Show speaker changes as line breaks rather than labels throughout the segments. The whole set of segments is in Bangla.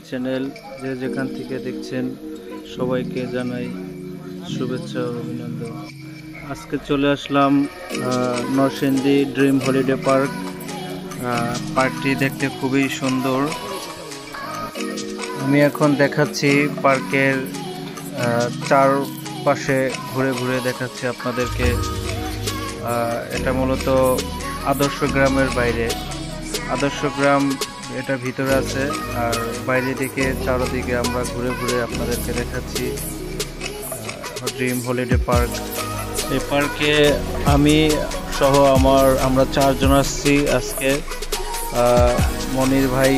চ্যানেল। যে যেখান থেকে দেখছেন সবাইকে জানাই শুভেচ্ছা ও অভিনন্দন। আজকে চলে আসলাম নরসিংদী ড্রিম হলিডে পার্ক। পার্কটি দেখতে খুবই সুন্দর। আমি এখন দেখাচ্ছি পার্কের চারপাশে ঘুরে ঘুরে দেখাচ্ছি আপনাদেরকে। এটা মূলত আদর্শ গ্রামের বাইরে। আদর্শ গ্রাম এটা ভিতরে আছে, আর বাইরে দিকে চারদিকে আমরা ঘুরে ঘুরে আপনাদেরকে দেখাচ্ছি ড্রিম হলিডে পার্ক। এই পার্কে আমি সহ আমরা চারজন আসছি আজকে। মনির ভাই,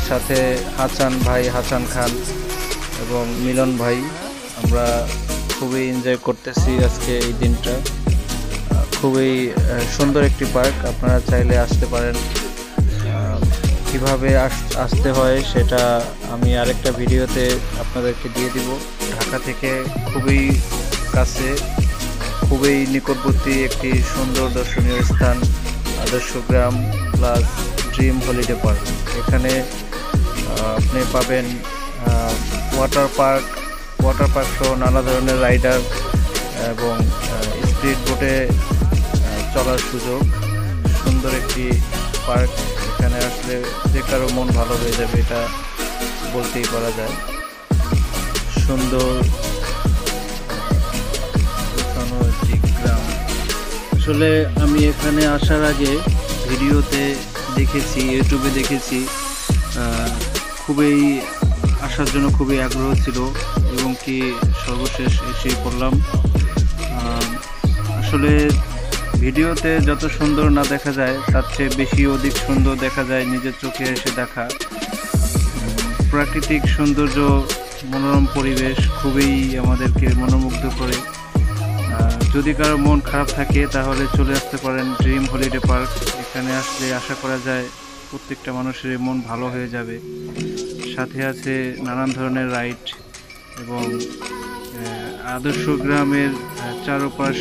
সাথে হাসান ভাই, হাসান খান এবং মিলন ভাই। আমরা খুবই এনজয় করতেছি আজকে এই দিনটা। খুবই সুন্দর একটি পার্ক, আপনারা চাইলে আসতে পারেন। কিভাবে আসতে হয় সেটা আমি আরেকটা ভিডিওতে আপনাদেরকে দিয়ে দিব। ঢাকা থেকে খুবই কাছে, খুবই নিকটবর্তী একটি সুন্দর দর্শনীয় স্থান আদর্শ গ্রাম প্লাস ড্রিম হলিডে পার্ক। এখানে আপনি পাবেন ওয়াটার পার্ক সহ নানা ধরনের রাইডার এবং স্পিড বোটে চলার সুযোগ। সুন্দর একটি পার্ক, এখানে আসলে যে কারো মন ভালো হয়ে যাবে এটা বলতেই পারা যায়। সুন্দর গ্রাম। আসলে আমি এখানে আসার আগে ভিডিওতে দেখেছি, ইউটিউবে দেখেছি, খুবই আসার জন্য খুবই আগ্রহ ছিল এবং কি সর্বশেষ এসে পড়লাম। আসলে ভিডিওতে যত সুন্দর না দেখা যায় তার চেয়ে বেশি অধিক সুন্দর দেখা যায় নিজের চোখে এসে দেখা। প্রাকৃতিক সৌন্দর্য, মনোরম পরিবেশ খুবই আমাদেরকে মনোমুগ্ধ করে। যদি কারো মন খারাপ থাকে তাহলে চলে আসতে পারেন ড্রিম হলিডে পার্ক। এখানে আসলে আশা করা যায় প্রত্যেকটা মানুষের মন ভালো হয়ে যাবে। সাথে আছে নানান ধরনের রাইড এবং আদর্শ গ্রামের চারপাশ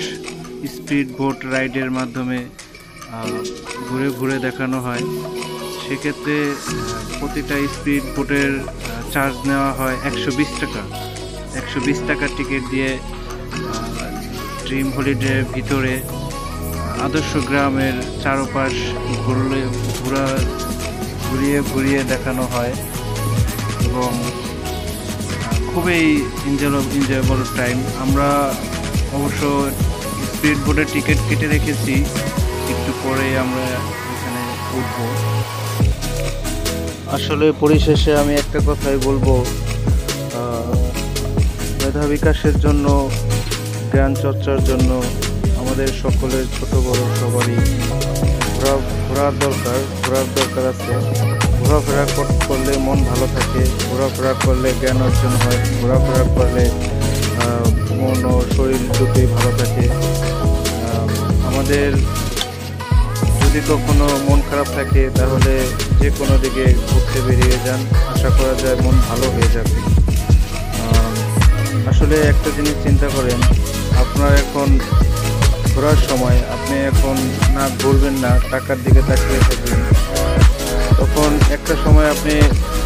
স্পিড বোট রাইডের মাধ্যমে ঘুরে ঘুরে দেখানো হয়। সেক্ষেত্রে প্রতিটা স্পিড বোটের চার্জ নেওয়া হয় 120 টাকা। 120 টাকার টিকিট দিয়ে ড্রিম হলিডের ভিতরে আদর্শ গ্রামের চারপাশ ঘুরিয়ে ঘুরিয়ে দেখানো হয় এবং খুবই এনজয়েবল টাইম। আমরা অবশ্য স্পিড বোটের টিকিট কেটে রেখেছি, একটু পরে আমরা এখানে উঠব। আসলে পরিশেষে আমি একটা কথাই বলবো, মেধা বিকাশের জন্য, জ্ঞান চর্চার জন্য আমাদের সকলের ছোট বড় সবারই ঘোরার দরকার আছে। ঘোরাফেরা করলে মন ভালো থাকে, ঘোরাফেরা করলে জ্ঞান অর্জন হয়, ঘোরাফেরা করলে মন ও শরীর দুটোই ভালো থাকে। আমাদের যদি কখনো মন খারাপ থাকে তাহলে যে কোনো দিকে ঘুরতে বেরিয়ে যান, আশা করা যায় মন ভালো হয়ে যাবে। আসলে একটা জিনিস চিন্তা করেন, আপনার এখন ঘোরার সময়, আপনি এখন না ঘুরবেন না, টাকার দিকে তাকিয়ে থাকবেন, তখন একটা সময় আপনি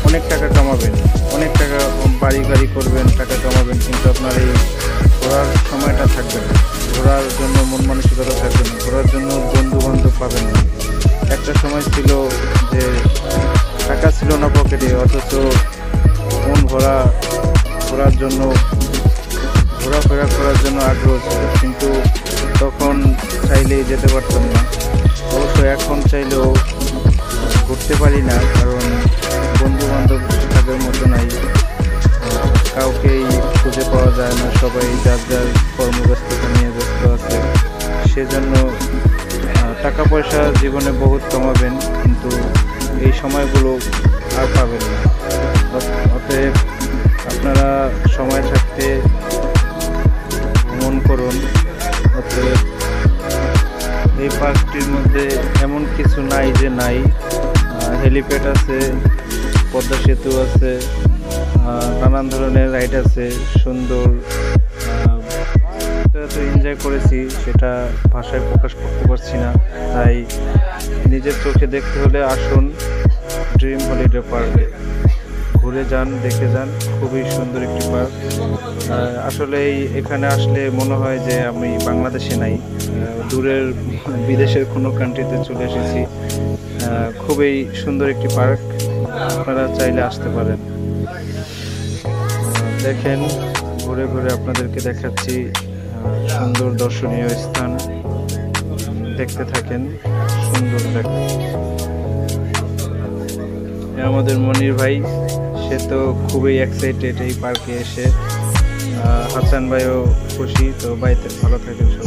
অনেক টাকা কামাবেন, অনেক টাকা বাড়ি করবেন, টাকা কামাবেন, কিন্তু আপনার এই ঘোরার সময়টা থাকবে না, ঘোরার জন্য মন মানসিকতা থাকবে না, ঘোরার জন্য বন্ধু বান্ধব পাবেন না। একটা সময় ছিল যে টাকা ছিল না পকেটে, অথচ মন ঘোরার জন্য, ঘোরাফেরা করার জন্য আগ্রহ ছিল, কিন্তু তখন চাইলেই যেতে পারতাম না। অবশ্য এখন চাইলেও ঘুরতে পারি না, কারণ বন্ধু বান্ধব থাকার মতো নাই, কাউকেই খুঁজে পাওয়া যায় না, সবাই যার যার কর্মব্যস্ততা নিয়ে ব্যস্ত আছে। সেজন্য টাকা পয়সা জীবনে বহুত কমাবেন, কিন্তু এই সময়গুলো আর পাবেন না। অতএব আপনারা সময় থাকতে ভ্রমণ করুন। অতএব এই পার্কটির মধ্যে এমন কিছু নাই যে নাই। হেলিপ্যাড আছে, পদ্মা সেতু আছে, নানান ধরনের রাইড আছে, সুন্দর। এত এনজয় করেছি সেটা ভাষায় প্রকাশ করতে পারছি না, তাই নিজের চোখে দেখতে হলে আসুন ড্রিম হলিডে পার্কে। ঘুরে যান, দেখে যান, খুবই সুন্দর একটি পার্ক। আসলে এখানে আসলে মনে হয় যে আমি বাংলাদেশে নাই, দূরের বিদেশের কোনো কান্ট্রিতে চলে এসেছি। খুবই সুন্দর একটি পার্ক, আপনারা চাইলে আসতে পারেন। দেখেন, ঘুরে ঘুরে আপনাদেরকে দেখাচ্ছি সুন্দর দর্শনীয় স্থান, দেখতে থাকেন, সুন্দর দেখেন। আমাদের মনির ভাই, সে তো খুবই এক্সাইটেড এই পার্কে এসে। হাসান ভাইও খুশি। তো ভাইতে ভালো থাকেন সবাই।